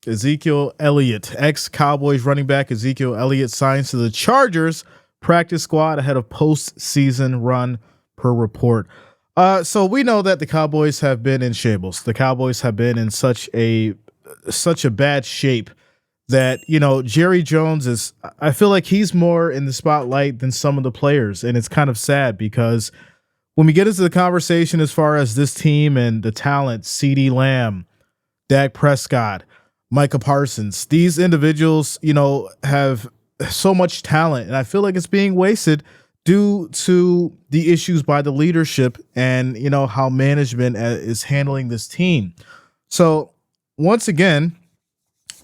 Ezekiel Elliott, ex-Cowboys running back Ezekiel Elliott signs to the Chargers practice squad ahead of postseason run per report. So we know that the Cowboys have been in shambles. The Cowboys have been in such a bad shape that, Jerry Jones I feel like he's more in the spotlight than some of the players. And it's kind of sad because when we get into the conversation as far as this team and the talent, CeeDee Lamb, Dak Prescott, Micah Parsons, these individuals, have so much talent, and I feel like it's being wasted due to the issues by the leadership and, how management is handling this team. So once again,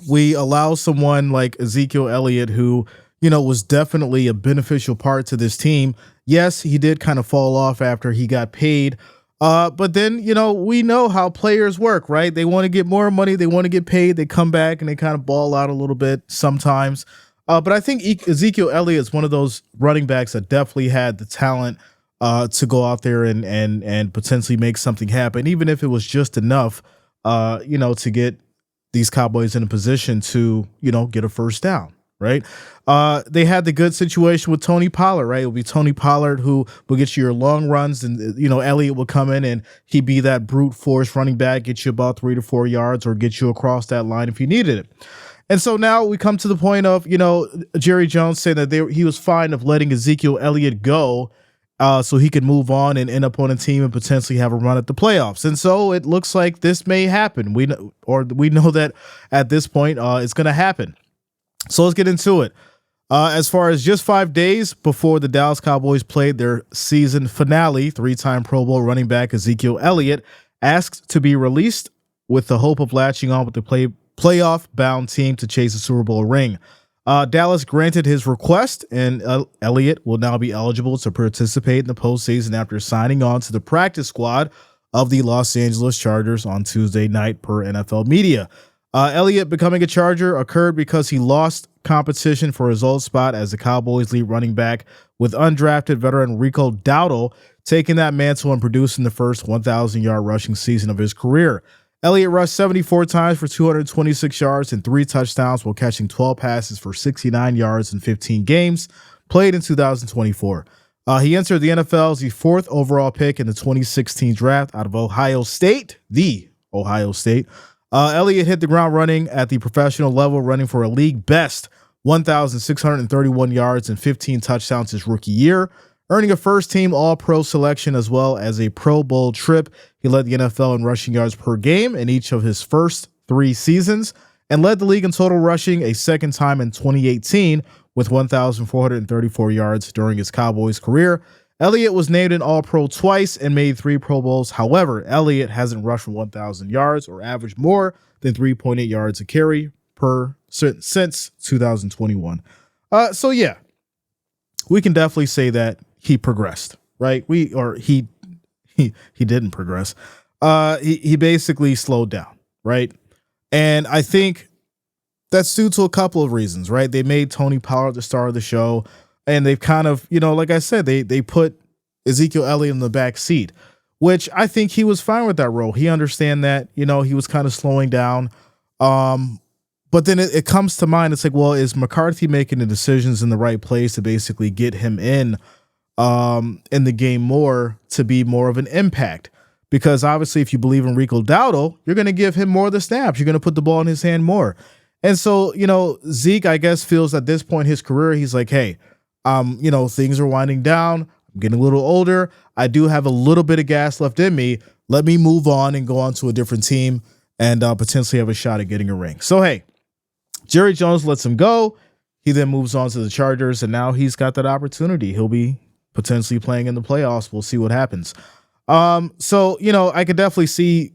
we allow someone like Ezekiel Elliott, who, was definitely a beneficial part to this team. Yes, he did kind of fall off after he got paid. But then, we know how players work, right? They want to get more money. They want to get paid. They come back and they kind of ball out a little bit sometimes. But I think Ezekiel Elliott is one of those running backs that definitely had the talent to go out there and potentially make something happen, even if it was just enough, to get these Cowboys in a position to, get a first down. Right. They had the good situation with Tony Pollard, right? It will be Tony Pollard who will get you your long runs, and, Elliott will come in and he'd be that brute force running back, get you about 3 to 4 yards or get you across that line if you needed it. And so now we come to the point of, Jerry Jones saying that he was fine of letting Ezekiel Elliott go so he could move on and end up on a team and potentially have a run at the playoffs. And so it looks like this may happen. We know that at this point it's going to happen. So let's get into it. As far as just 5 days before the Dallas Cowboys played their season finale, 3-time Pro Bowl running back Ezekiel Elliott asked to be released with the hope of latching on with the playoff-bound team to chase a Super Bowl ring. Dallas granted his request, and Elliott will now be eligible to participate in the postseason after signing on to the practice squad of the Los Angeles Chargers on Tuesday night per NFL media. Elliott becoming a Charger occurred because he lost competition for his old spot as the Cowboys lead running back, with undrafted veteran Rico Dowdle taking that mantle and producing the first 1,000-yard rushing season of his career. Elliott rushed 74 times for 226 yards and 3 touchdowns while catching 12 passes for 69 yards in 15 games played in 2024. He entered the NFL as the 4th overall pick in the 2016 draft out of Ohio State, the Ohio State. Elliott hit the ground running at the professional level, running for a league best 1,631 yards and 15 touchdowns his rookie year, earning a first-team All-Pro selection as well as a Pro Bowl trip. He led the NFL in rushing yards per game in each of his first 3 seasons and led the league in total rushing a second time in 2018 with 1,434 yards during his Cowboys career. Elliott was named an All-Pro twice and made 3 Pro Bowls. However, Elliott hasn't rushed for 1,000 yards or averaged more than 3.8 yards a carry since 2021. So yeah, we can definitely say that he progressed, right? He didn't progress. He basically slowed down, right? And I think that's due to a couple of reasons, right? They made Tony Pollard the star of the show. And they've kind of, like I said, they put Ezekiel Elliott in the back seat, which I think he was fine with that role. He understand that, he was kind of slowing down. But then it comes to mind, it's like, well, is McCarthy making the decisions in the right place to basically get him in the game more to be more of an impact? Because obviously, if you believe in Rico Dowdle, you're going to give him more of the snaps. You're going to put the ball in his hand more. And so, Zeke, I guess, feels at this point in his career, he's like, hey, things are winding down. I'm getting a little older. I do have a little bit of gas left in me. Let me move on and go on to a different team and potentially have a shot at getting a ring. So, hey, Jerry Jones lets him go. He then moves on to the Chargers, and now he's got that opportunity. He'll be potentially playing in the playoffs. We'll see what happens. So, I could definitely see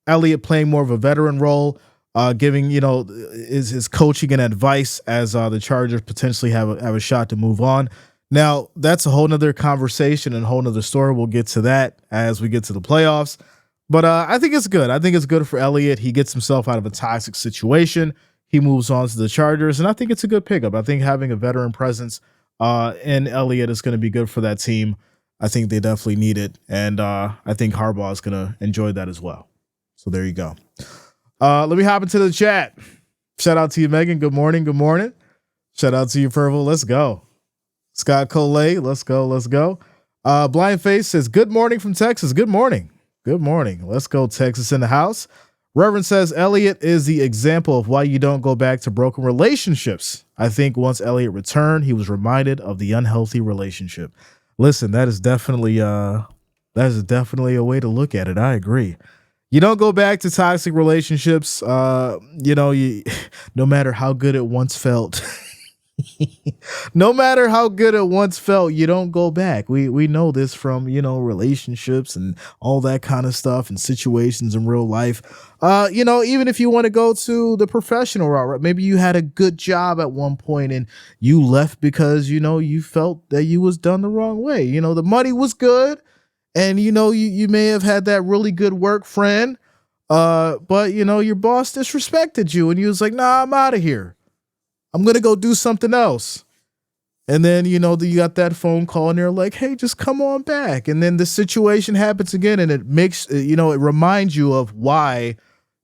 Elliott playing more of a veteran role, giving, his coaching and advice as the Chargers potentially have a shot to move on. Now, that's a whole nother conversation and a whole nother story. We'll get to that as we get to the playoffs. But I think it's good. I think it's good for Elliott. He gets himself out of a toxic situation. He moves on to the Chargers, and I think it's a good pickup. I think having a veteran presence in Elliott is going to be good for that team. I think they definitely need it, and I think Harbaugh is going to enjoy that as well. So there you go. Let me hop into the chat. Shout out to you, Megan. Good morning. Good morning. Shout out to you, Purple. Let's go. Scott Coley. Let's go. Let's go. Blind Face says, good morning from Texas. Good morning. Good morning. Let's go, Texas in the house. Reverend says, Elliott is the example of why you don't go back to broken relationships. I think once Elliott returned, he was reminded of the unhealthy relationship. Listen, that is definitely a way to look at it. I agree. You don't go back to toxic relationships. No matter how good it once felt. No matter how good it once felt, you don't go back. We know this from, relationships and all that kind of stuff and situations in real life. Even if you want to go to the professional route, right? Maybe you had a good job at one point and you left because, you felt that you was done the wrong way. The money was good and, you may have had that really good work friend. But your boss disrespected you and you was like, nah, I'm out of here. I'm going to go do something else. And then, you got that phone call and they're like, hey, just come on back. And then the situation happens again and it makes, it reminds you of why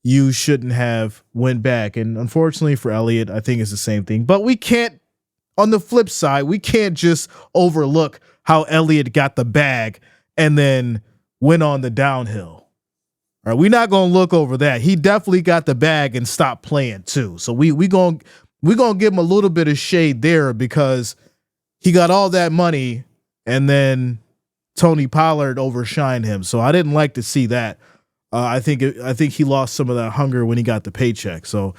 you shouldn't have went back. And unfortunately for Elliott, I think it's the same thing. But we can't, on the flip side, we can't just overlook how Elliott got the bag and then went on the downhill. All right, we're not going to look over that. He definitely got the bag and stopped playing too. So we're going to give him a little bit of shade there because he got all that money and then Tony Pollard overshined him. So I didn't like to see that. I think he lost some of that hunger when he got the paycheck. So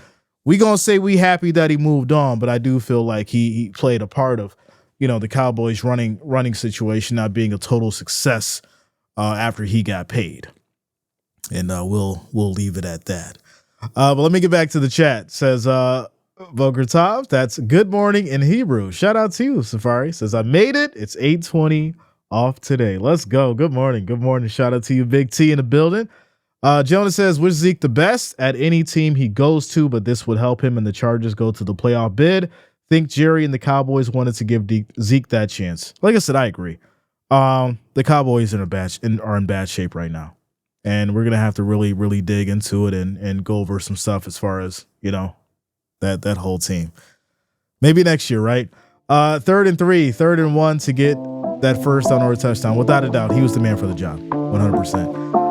we're going to say we happy that he moved on, but I do feel like he played a part of, the Cowboys running situation not being a total success after he got paid. And we'll leave it at that. But let me get back to the chat. It says Boker Tov, that's good morning in Hebrew. Shout out to you, Safari. Says I made it. It's 8:20 off today. Let's go. Good morning. Good morning. Shout out to you, Big T in the building. Jonas says, wish Zeke the best at any team he goes to, but this would help him and the Chargers go to the playoff bid. Think Jerry and the Cowboys wanted to give Zeke that chance. Like I said, I agree. The Cowboys are in bad shape right now. And we're going to have to really, really dig into it and go over some stuff as far as, that whole team. Maybe next year, right? 3rd and 3, 3rd and 1 to get that first unanswered touchdown. Without a doubt, he was the man for the job. 100%.